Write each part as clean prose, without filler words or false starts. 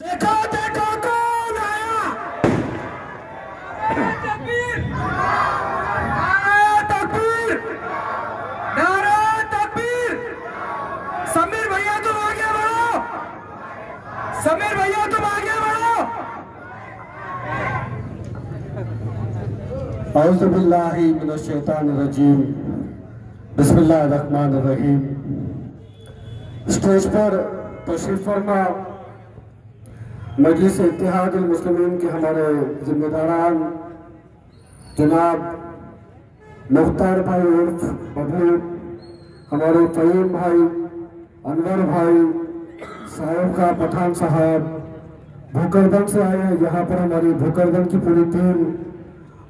देखो देखो कौन आया। तकबीर, तकबीर, नारा तकबीर। समीर भैया तुम आगे बढ़ो, समीर भैया तुम आगे बढ़ो। औज़ु बिल्लाहि मिनश शैतानिर रजीम, बिस्मिल्लाहिर रहमानिर रहीम। स्टेज पर तशरीफ फरमा मजलिस इत्तेहादुल मुस्लिमीन के हमारे जिम्मेदारान जनाब मुख्तार भाई उर्फ बबू, हमारे फहीम भाई, अनवर भाई, साहिब का पठान साहब भूकरदन से आए हैं। यहाँ पर हमारी भूकरदन की पूरी टीम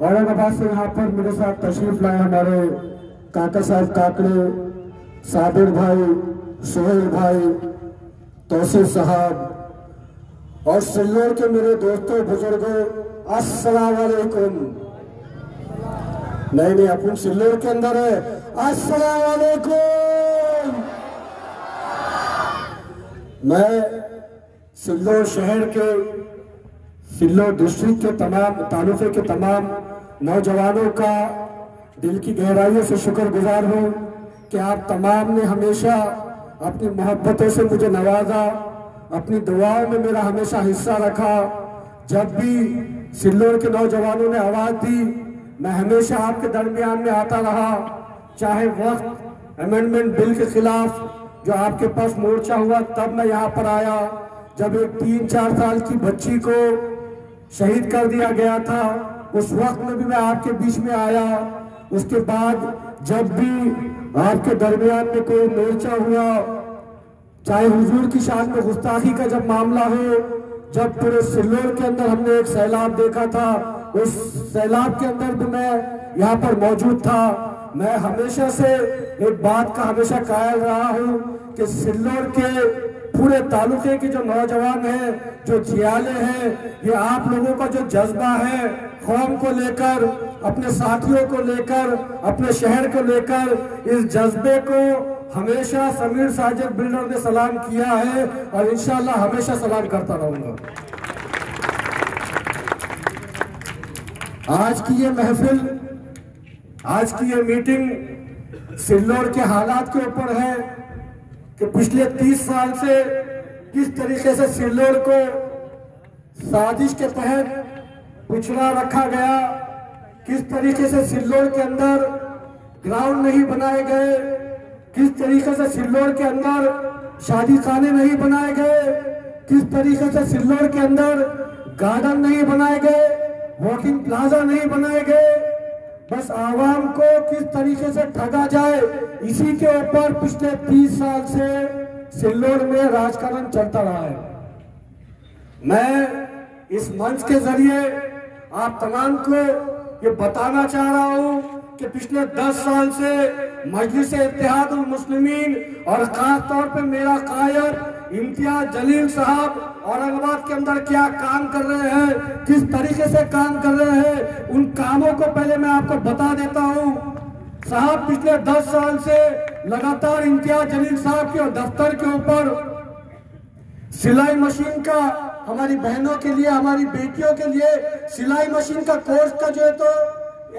औरंगाबाद से यहाँ पर मेरे साथ तशरीफ लाए हमारे काका साहब काकड़े, साबिर भाई, सोहेल भाई, तौसीफ साहब और सिल्लोर के मेरे दोस्तों बुजुर्गों, अस्सलाम वालेकुम। नहीं अपन सिल्लोर के अंदर है। अस्सलाम वालेकुम। मैं सिल्लोर शहर के, सिल्लोर डिस्ट्रिक्ट के तमाम तालुके के तमाम नौजवानों का दिल की गहराइयों से शुक्रगुजार हूँ कि आप तमाम ने हमेशा अपनी मोहब्बतों से मुझे नवाजा, अपनी दुआओं में मेरा हमेशा हिस्सा रखा। जब भी सिल्लोर के नौजवानों ने आवाज़ दी, मैं हमेशा आपके दरमियान में आता रहा। चाहे वक्त अमेंडमेंट बिल के खिलाफ जो आपके पास मोर्चा हुआ, तब मैं यहाँ पर आया। जब एक 3-4 साल की बच्ची को शहीद कर दिया गया था, उस वक्त में भी मैं आपके बीच में आया। उसके बाद जब भी आपके दरमियान में कोई मोर्चा हुआ, चाहे हुजूर की शान में गुस्ताखी का जब मामला हो, जब पूरे सिल्लोर के अंदर हमने एक सैलाब देखा था, उस सैलाब के अंदर भी मैं यहाँ पर मौजूद था। मैं हमेशा से एक बात का हमेशा कायल रहा हूँ कि सिल्लोर के पूरे तालुके के जो नौजवान हैं, जो जियाले हैं, ये आप लोगों का जो जज्बा है कौम को लेकर, अपने साथियों को लेकर, अपने शहर को लेकर, इस जज्बे को हमेशा समीर साजिद बिल्डर ने सलाम किया है और इंशाअल्लाह हमेशा सलाम करता रहूंगा। आज की ये महफिल, आज की ये मीटिंग सिल्लोर के हालात के ऊपर है कि पिछले 30 साल से किस तरीके से सिल्लोर को साजिश के तहत पिछड़ा रखा गया, किस तरीके से सिल्लोर के अंदर ग्राउंड नहीं बनाए गए, किस तरीके से सिल्लोर के अंदर शादी खाने नहीं बनाए गए, किस तरीके से सिल्लोर के अंदर गार्डन नहीं बनाए गए, वॉकिंग प्लाजा नहीं बनाए गए। बस आवाम को किस तरीके से ठगा जाए, इसी के ऊपर पिछले 30 साल से सिल्लोर में राजकारण चलता रहा है। मैं इस मंच के जरिए आप तमाम को ये बताना चाह रहा हूँ कि पिछले 10 साल से मजलिस इत्तेहादुल मुस्लिमीन और खास तौर पे मेरा कायद इम्तियाज जलील साहब औरंगाबाद के अंदर क्या काम कर रहे हैं, किस तरीके से काम कर रहे हैं, उन कामों को पहले मैं आपको बता देता हूँ। साहब पिछले 10 साल से लगातार इम्तियाज जलील साहब के दफ्तर के ऊपर सिलाई मशीन का, हमारी बहनों के लिए, हमारी बेटियों के लिए सिलाई मशीन का कोर्स का जो है तो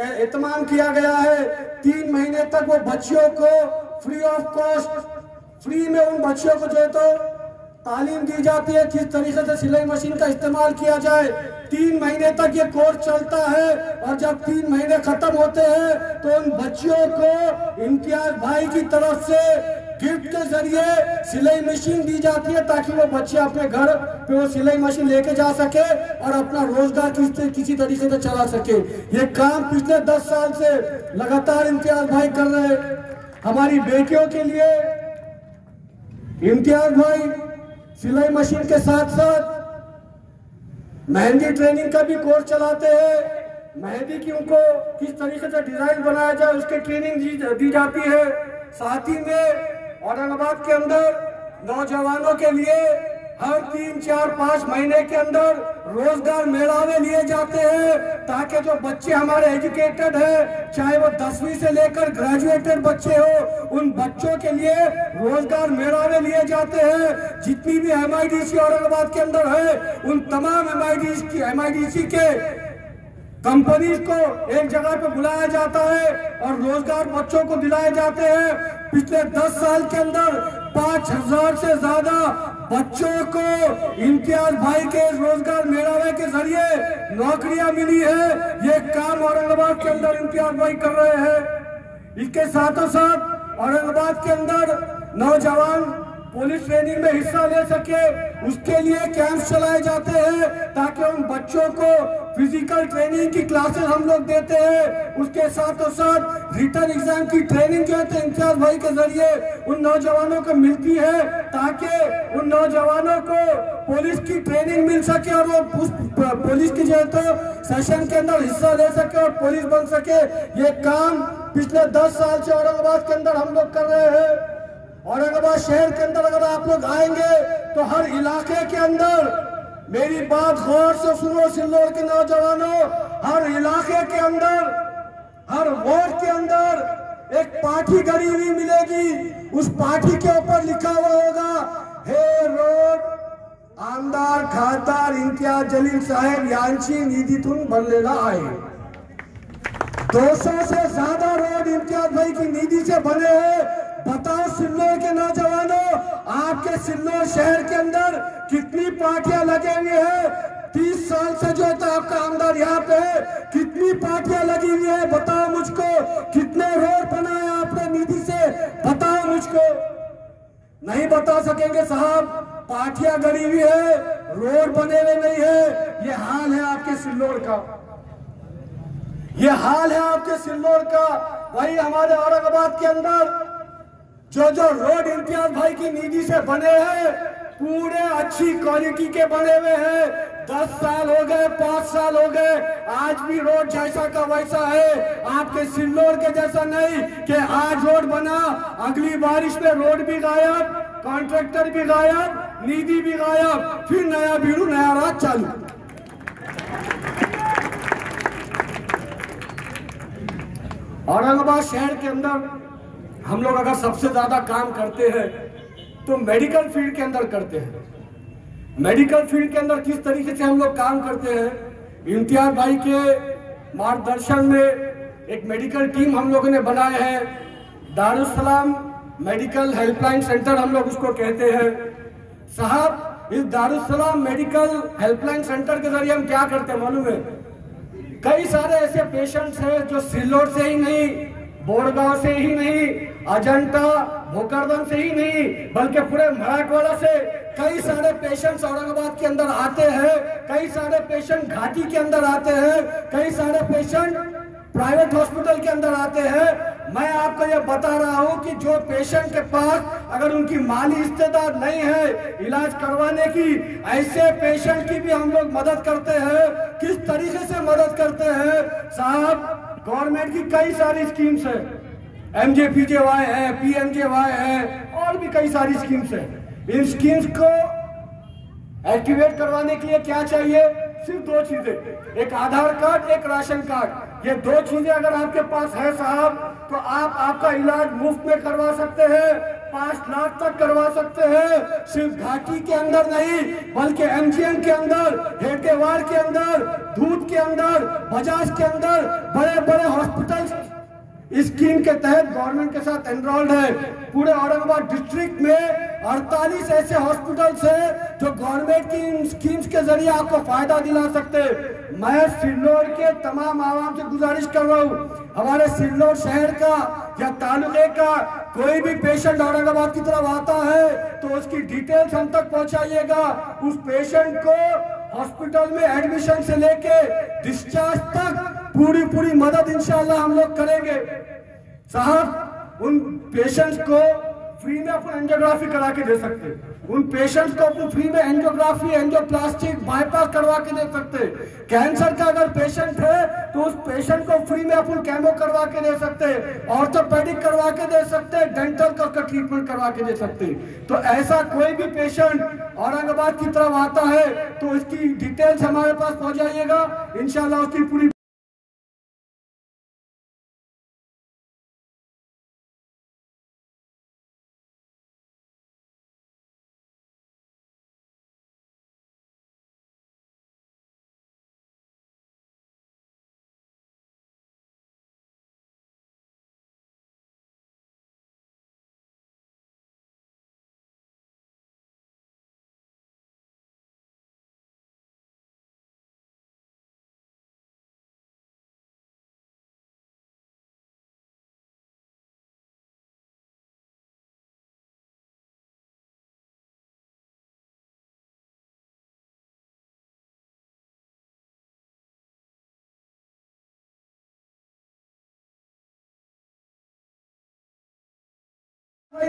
एहतमाम किया गया है। 3 महीने तक वो बच्चियों को फ्री ऑफ कॉस्ट, फ्री में उन बच्चियों को जो है तो तालीम दी जाती है किस तरीके से सिलाई मशीन का इस्तेमाल किया जाए। 3 महीने तक ये कोर्स चलता है और जब 3 महीने खत्म होते हैं तो उन बच्चियों को इम्तियाज भाई की तरफ से गिफ्ट के जरिए सिलाई मशीन दी जाती है ताकि वो बच्चे अपने घर पे वो सिलाई मशीन लेके जा सके और अपना रोजगार किसी तरीके से चला सके। ये काम पिछले 10 साल से लगातार इम्तियाज भाई कर रहे हैं। हमारी बेटियों के लिए इम्तियाज भाई सिलाई मशीन के साथ साथ मेहंदी ट्रेनिंग का भी कोर्स चलाते हैं। मेहंदी की उनको किस तरीके से डिजाइन बनाया जाए उसकी ट्रेनिंग दी जाती है। साथ ही में औरंगाबाद के अंदर नौजवानों के लिए हर 3, 4, 5 महीने के अंदर रोजगार मेलावे लिए जाते हैं ताकि जो बच्चे हमारे एजुकेटेड हैं, चाहे वो 10वीं से लेकर ग्रेजुएटेड बच्चे हो, उन बच्चों के लिए रोजगार मेलावे लिए जाते हैं। जितनी भी MIDC औरंगाबाद के अंदर है, उन तमाम MIDC के कंपनीज को एक जगह पे बुलाया जाता है और रोजगार बच्चों को दिलाए जाते हैं। पिछले 10 साल के अंदर 5000 से ज्यादा बच्चों को इम्तियाज भाई के रोजगार मेलावे के जरिए नौकरियां मिली है। ये काम औरंगाबाद के अंदर इम्तियाज भाई कर रहे हैं। इसके साथों साथ औरंगाबाद के अंदर नौजवान पुलिस ट्रेनिंग में हिस्सा ले सके, उसके लिए कैंप चलाए जाते हैं ताकि उन बच्चों को फिजिकल ट्रेनिंग की क्लासेस हम लोग देते हैं। उसके साथों साथ रिटन एग्जाम की ट्रेनिंग जो है इम्तियाज भाई के जरिए उन नौजवानों को मिलती है ताकि उन नौजवानों को पुलिस की ट्रेनिंग मिल सके और वो पुलिस की जो है तो सेशन के अंदर हिस्सा ले सके और पुलिस बन सके। ये काम पिछले 10 साल से औरंगाबाद के अंदर हम लोग कर रहे हैं। औरंगाबाद शहर के अंदर अगर आप लोग आएंगे तो हर इलाके के अंदर, मेरी बात गौर से सुनो सिल्लोड़ के नौजवानों, हर इलाके के अंदर, हर वार्ड के अंदर एक पाठी गड़ी हुई मिलेगी। उस पाठी के ऊपर लिखा हुआ होगा, हे रोड आमदार खासदार इम्तियाज जलील साहेब यांची निधीतून बनलेला आहे। 200 से ज्यादा रोड इम्तियाज भाई की निधि से बने हैं। बताओ सिल्लोड़ के नौजवानों, आपके सिल्लोड़ शहर के अंदर कितनी पार्टियां लगे हुए हैं? 30 साल से जो है आपका आमदार यहाँ पे है, कितनी पार्टियां लगी हुई है? बताओ मुझको, कितने रोड बनाए आपने निधि से? बताओ मुझको। नहीं बता सकेंगे साहब, पार्टियां गड़ी हुई है, रोड बने हुए नहीं है। ये हाल है आपके सिल्लोड़ का, ये हाल है आपके सिल्लोड़ का। वही हमारे औरंगाबाद के अंदर जो रोड इम्तियाज भाई की निधि से बने हैं, पूरे अच्छी क्वालिटी के बने हुए हैं। 10 साल हो गए, 5 साल हो गए, आज भी रोड जैसा का वैसा है। आपके सिल्लोड़ के जैसा नहीं कि आज रोड बना, अगली बारिश में रोड भी गायब, कॉन्ट्रैक्टर भी गायब, निधि भी गायब, फिर नया बीड़ू नया रात चालू। औरंगाबाद शहर के अंदर हम लोग अगर सबसे ज्यादा काम करते हैं तो मेडिकल फील्ड के अंदर करते हैं। मेडिकल फील्ड के अंदर किस तरीके से हम लोग काम करते हैं? इम्तियाज भाई के मार्गदर्शन में एक मेडिकल टीम हम लोगों ने बनाए हैं। दारुसलाम मेडिकल हेल्पलाइन सेंटर हम लोग उसको कहते हैं। साहब, इस दारुसलाम मेडिकल हेल्पलाइन सेंटर के जरिए हम क्या करते हैं मालूम है? कई सारे ऐसे पेशेंट्स हैं जो सिल्लोड़ से ही नहीं, बोरगांव से ही नहीं, अजंता भोकरदन से ही नहीं, बल्कि पूरे मराठवाड़ा से कई सारे पेशेंट्स औरंगाबाद के अंदर आते हैं। कई सारे पेशेंट घाटी के अंदर आते हैं, कई सारे पेशेंट प्राइवेट हॉस्पिटल के अंदर आते हैं। मैं आपको यह बता रहा हूं कि जो पेशेंट के पास अगर उनकी माली इस्तेदाद नहीं है इलाज करवाने की, ऐसे पेशेंट की भी हम लोग मदद करते हैं। किस तरीके से मदद करते हैं साहब? गवर्नमेंट की कई सारी स्कीम्स है, MJPJY है, PMJY है, और भी कई सारी स्कीम्स है। इन स्कीम्स को एक्टिवेट करवाने के लिए क्या चाहिए? सिर्फ 2 चीजें, एक आधार कार्ड, एक राशन कार्ड। ये 2 चीजें अगर आपके पास है साहब, तो आप आपका इलाज मुफ्त में करवा सकते हैं, 5 लाख तक करवा सकते हैं। सिर्फ घाटी के अंदर नहीं, बल्कि MGM के अंदर, हेटेवार के अंदर, दूध के अंदर, बजाज के अंदर बड़े बड़े हॉस्पिटल स्कीम के तहत गवर्नमेंट के साथ एनरोल्ड है। पूरे औरंगाबाद डिस्ट्रिक्ट में 48 ऐसे हॉस्पिटल्स हैं जो गवर्नमेंट की इन स्कीम्स के जरिए आपको फायदा दिला सकते हैं। मैं सिल्लोड़ के तमाम आवाम से गुजारिश कर रहा हूँ, हमारे सिल्लोड़ शहर का या तालुके का कोई भी पेशेंट औरंगाबाद की तरफ आता है तो उसकी डिटेल्स हम तक पहुंचाइएगा। उस पेशेंट को हॉस्पिटल में एडमिशन से लेके डिस्चार्ज तक पूरी मदद इंशाल्लाह हम लोग करेंगे। साहब, उन पेशेंट्स को फ्री में अपन एंजियोग्राफी करा के दे सकते, उन पेशेंट्स को अपन फ्री में एंजियोग्राफी, एंजियोप्लास्टिक, बाईपास करवा के दे सकते। कैंसर का अगर पेशेंट है तो उस पेशेंट को फ्री में अपन केमो करवा के दे सकते, ऑर्थोपेडिक करवा के दे सकते, डेंटल का ट्रीटमेंट करवा के दे सकते। तो ऐसा कोई भी पेशेंट औरंगाबाद की तरफ आता है तो इसकी डिटेल्स हमारे पास पहुंचाइएगा, इंशाल्लाह उसकी पूरी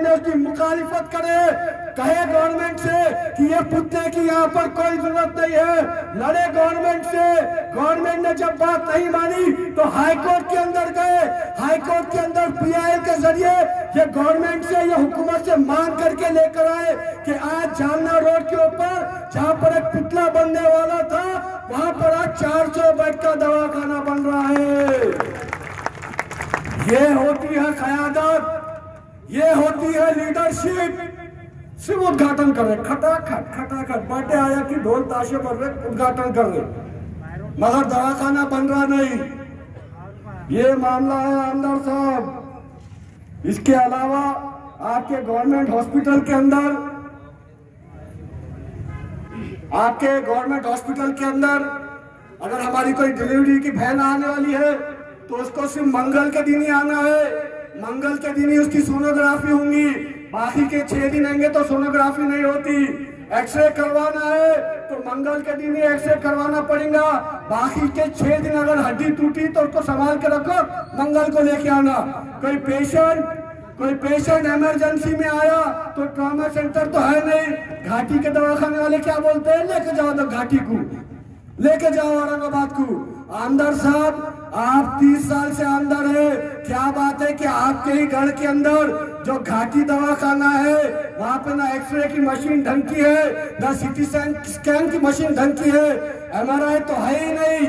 उसकी मुखालिफत करे, कहे गवर्नमेंट से कि ये पुतले की यहाँ पर कोई जरूरत नहीं है, लड़े गवर्नमेंट से। गवर्नमेंट ने जब बात नहीं मानी तो हाई कोर्ट के अंदर गए, हाई कोर्ट के अंदर PIL के जरिए ये गवर्नमेंट से, ये हुकूमत से मांग करके लेकर आए कि आज जालना रोड के ऊपर जहाँ पर एक पुतला बनने वाला था वहां पर आज 400 बेड का दवाखाना बन रहा है। ये होती है क़यादत, ये होती है लीडरशिप। सिर्फ उद्घाटन कर रहे, खटाखट खटाखट बाटे आया कि ढोल ताशे पर रहे, उद्घाटन कर रहे, मगर दवाखाना बन रहा नहीं। ये मामला है आमदार साहब। इसके अलावा आपके गवर्नमेंट हॉस्पिटल के अंदर, आपके गवर्नमेंट हॉस्पिटल के अंदर अगर हमारी कोई डिलीवरी की बहन आने वाली है तो उसको सिर्फ मंगल के दिन ही आना है, मंगल के दिन ही उसकी सोनोग्राफी होंगी, बाकी के 6 दिन आएंगे तो सोनोग्राफी नहीं होती। एक्सरे करवाना है तो मंगल के दिन ही एक्सरे करवाना पड़ेगा, बाकी के 6 दिन अगर हड्डी टूटी तो उसको संभाल के रखो, मंगल को लेके आना। कोई पेशेंट इमरजेंसी में आया तो ट्रॉमा सेंटर तो है नहीं, घाटी के दवाखाने वाले क्या बोलते हैं, लेके जाओ तो घाटी को, लेके जाओ औरंगाबाद को। आमदार साहब आप 30 साल से अंदर है, क्या बात है कि आपके ही घर के अंदर जो घाटी दवाखाना है वहां पे ना एक्सरे की मशीन ढंग की है, ना CT स्कैन की मशीन ढंग की है, MRI तो है ही नहीं,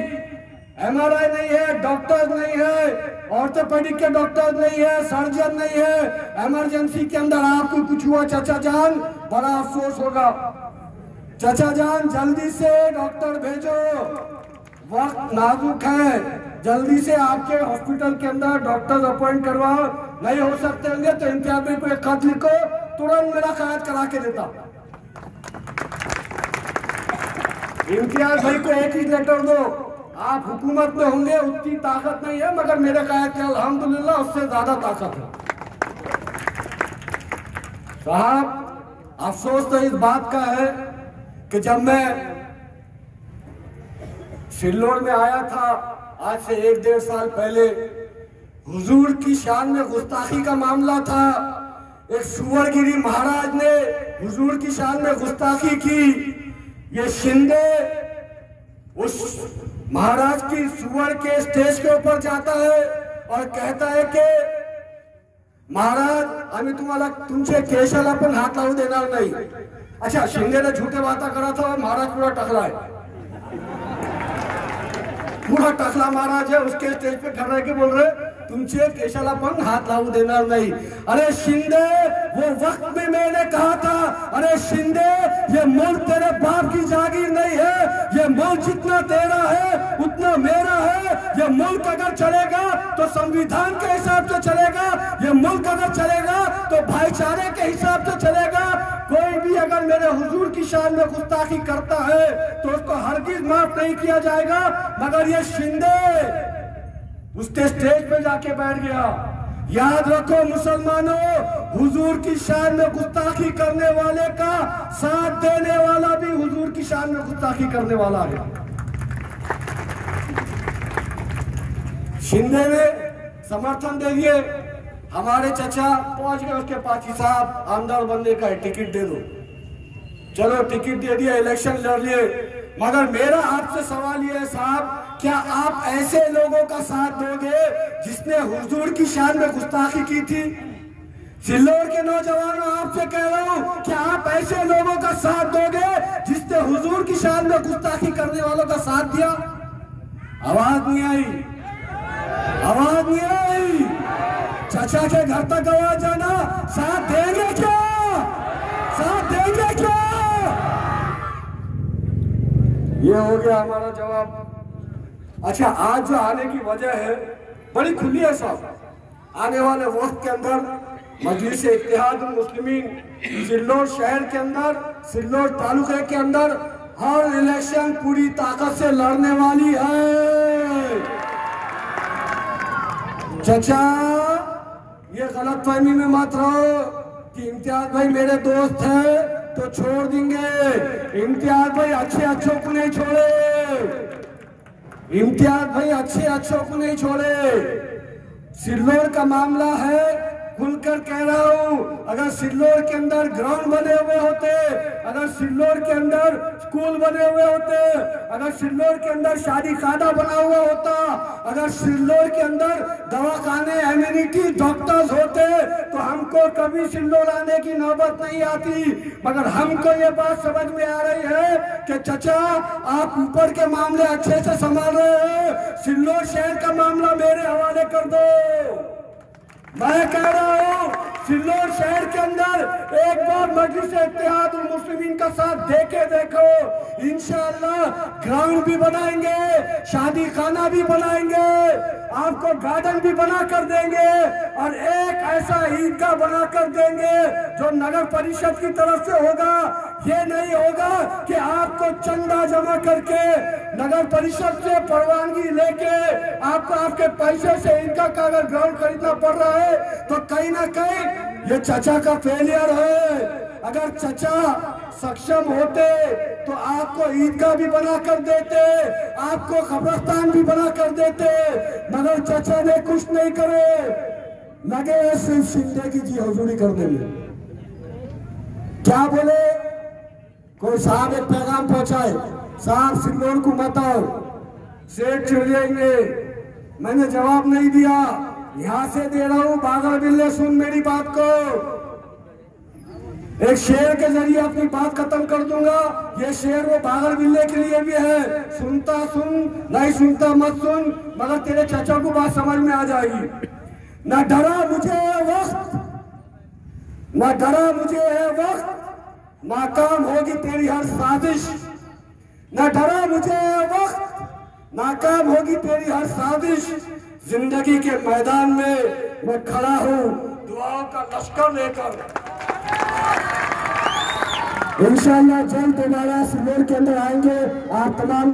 MRI नहीं है, डॉक्टर नहीं है, ऑर्थोपेडिक के डॉक्टर नहीं है, सर्जन नहीं है। इमरजेंसी के अंदर आपको कुछ हुआ चाचा जान, बड़ा अफसोस होगा। चाचा जान जल्दी से डॉक्टर भेजो, वक्त नाजुक है, जल्दी से आपके हॉस्पिटल के अंदर डॉक्टर अपॉइंट करवाओ। नहीं हो सकते होंगे तो इम्तियाज भाई को एक खत लिखो, तुरंत मेरा कायद करा के देता। इम्तियाज भाई को एक ही लेटर दो, आप हुकूमत में होंगे, उतनी ताकत नहीं है, मगर मेरे कायद के अल्हम्दुलिल्लाह उससे ज्यादा ताकत है। साहब अफसोस तो इस बात का है कि जब मैं सिल्लोड में आया था आज से 1-1.5 साल पहले, हुजूर की शान में गुस्ताखी का मामला था। एक सुअरगिरी महाराज ने हुजूर की शान में गुस्ताखी की। ये शिंदे उस महाराज की सुअर के स्टेज के ऊपर जाता है और कहता है कि महाराज आम्ही तुम्हाला तुमचे केशाला पण हात लावू देणार नाही। अच्छा, शिंदे ने झूठे बाता करा था और महाराज पूरा टकला है, पूरा टकला महाराज है, उसके स्टेज पे खड़ा के बोल रहे तुमचे केशाला पण हाथ लावू देणार नहीं। अरे शिंदे, वो वक्त में मैंने कहा था, अरे शिंदे ये मुल्क तेरे बाप की जागीर नहीं है, ये मुल्क जितना तेरा है उतना मेरा है। ये मुल्क अगर चलेगा तो संविधान के हिसाब से चलेगा, ये मुल्क अगर चलेगा तो भाईचारे के हिसाब से चलेगा। कोई भी अगर मेरे हुजूर की शान में गुस्ताखी करता है तो उसको हरगिज माफ नहीं किया जाएगा। मगर ये शिंदे उसके स्टेज पे जाके बैठ गया। याद रखो मुसलमानों, हुजूर की शान में गुस्ताखी करने वाले का साथ देने वाला भी हुजूर की शान में गुस्ताखी करने वाला है। शिंदे ने समर्थन दे दिए, हमारे चचा पहुंच गए उसके पास कि साहब आमदार बंदे का है, टिकट दे दो। चलो टिकट दे दिया, इलेक्शन लड़ लिए। मगर मेरा आपसे सवाल ये है साहब, क्या आप ऐसे लोगों का साथ दोगे जिसने हुजूर की शान में गुस्ताखी की थी? सिल्लोर के नौजवानों, आपसे कह रहा हूं, क्या आप ऐसे लोगों का साथ दोगे जिसने हुजूर की शान में गुस्ताखी करने वालों का साथ दिया? आवाज नहीं आई, आवाज नहीं आई। चाचा के घर तक आवाज जाना, साथ देंगे क्या? साथ देंगे क्या? ये हो गया हमारा जवाब। अच्छा, आज जो आने की वजह है बड़ी खुली है साहब। आने वाले वक्त के अंदर मजलिस इत्तेहादुल मुस्लिमीन सिल्लोर शहर के अंदर, सिल्लोर तालुके के अंदर हर इलेक्शन पूरी ताकत से लड़ने वाली है। चाचा, ये गलतफहमी में मत रहो कि इम्तियाज भाई मेरे दोस्त हैं तो छोड़ देंगे। इम्तियाज भाई अच्छे अच्छों को नहीं छोड़े, इम्तियाज भाई अच्छे अच्छों को नहीं छोड़े। सिल्लोर का मामला है, खुलकर कह रहा हूं, अगर सिल्लोर के अंदर ग्राउंड बने हुए होते, अगर सिल्लोर के अंदर स्कूल बने हुए होते, अगर सिल्लोर के अंदर शादी खाना बना हुआ होता, अगर सिल्लोर के अंदर दवाखाने, एम्यूनिटी, डॉक्टर्स होते तो हमको कभी सिल्लोर आने की नौबत नहीं आती। मगर हमको ये बात समझ में आ रही है कि चचा आप ऊपर के मामले अच्छे से संभाल रहे हो, सिल्लोर शहर का मामला मेरे हवाले कर दो। मैं कह रहा हूं, सिल्लोर शहर के अंदर एक बार मजलिस इत्तेहादुल मुस्लिमीन का साथ देके देखो, इंशाअल्लाह ग्राउंड भी बनाएंगे, शादी खाना भी बनाएंगे, आपको गार्डन भी बना कर देंगे और एक ऐसा ईदगाह बना कर देंगे जो नगर परिषद की तरफ से होगा। ये नहीं होगा कि आपको चंदा जमा करके नगर परिषद से परवानगी लेके आपको आपके पैसे से ईदगाह का अगर ग्राउंड खरीदना पड़ रहा है तो कहीं ना कहीं ये चचा का फेलियर है। अगर चचा सक्षम होते तो आपको ईदगाह भी बना कर देते, आपको कब्रिस्तान भी बना कर देते, मगर चचा ने कुछ नहीं करे, लगे सिर्फ जिंदगी की हजूरी करने में। क्या बोले? कोई साहब एक पैगाम पहुंचाए, साहब सिल्लोर को मत आओ, सेठ चले जाएंगे। मैंने जवाब नहीं दिया, यहां से दे रहा हूं, बागर बिल्ले सुन मेरी बात को। एक शेर के जरिए अपनी बात खत्म कर दूंगा। ये शेर वो बागर बिल्ले के लिए भी है, सुनता सुन, नहीं सुनता मत सुन, मगर तेरे चाचा को बात समझ में आ जाएगी। न डरा मुझे है वक्त, न डरा मुझे है वक्त, नाकाम होगी तेरी हर साजिश। न डरा मुझे है वक्त, नाकाम होगी तेरी हर साजिश। जिंदगी के मैदान में मैं खड़ा हूं दुआओं का लश्कर लेकर। इंशाअल्लाह जल्द दोबारा सिल्लोर के अंदर आएंगे। आप तमाम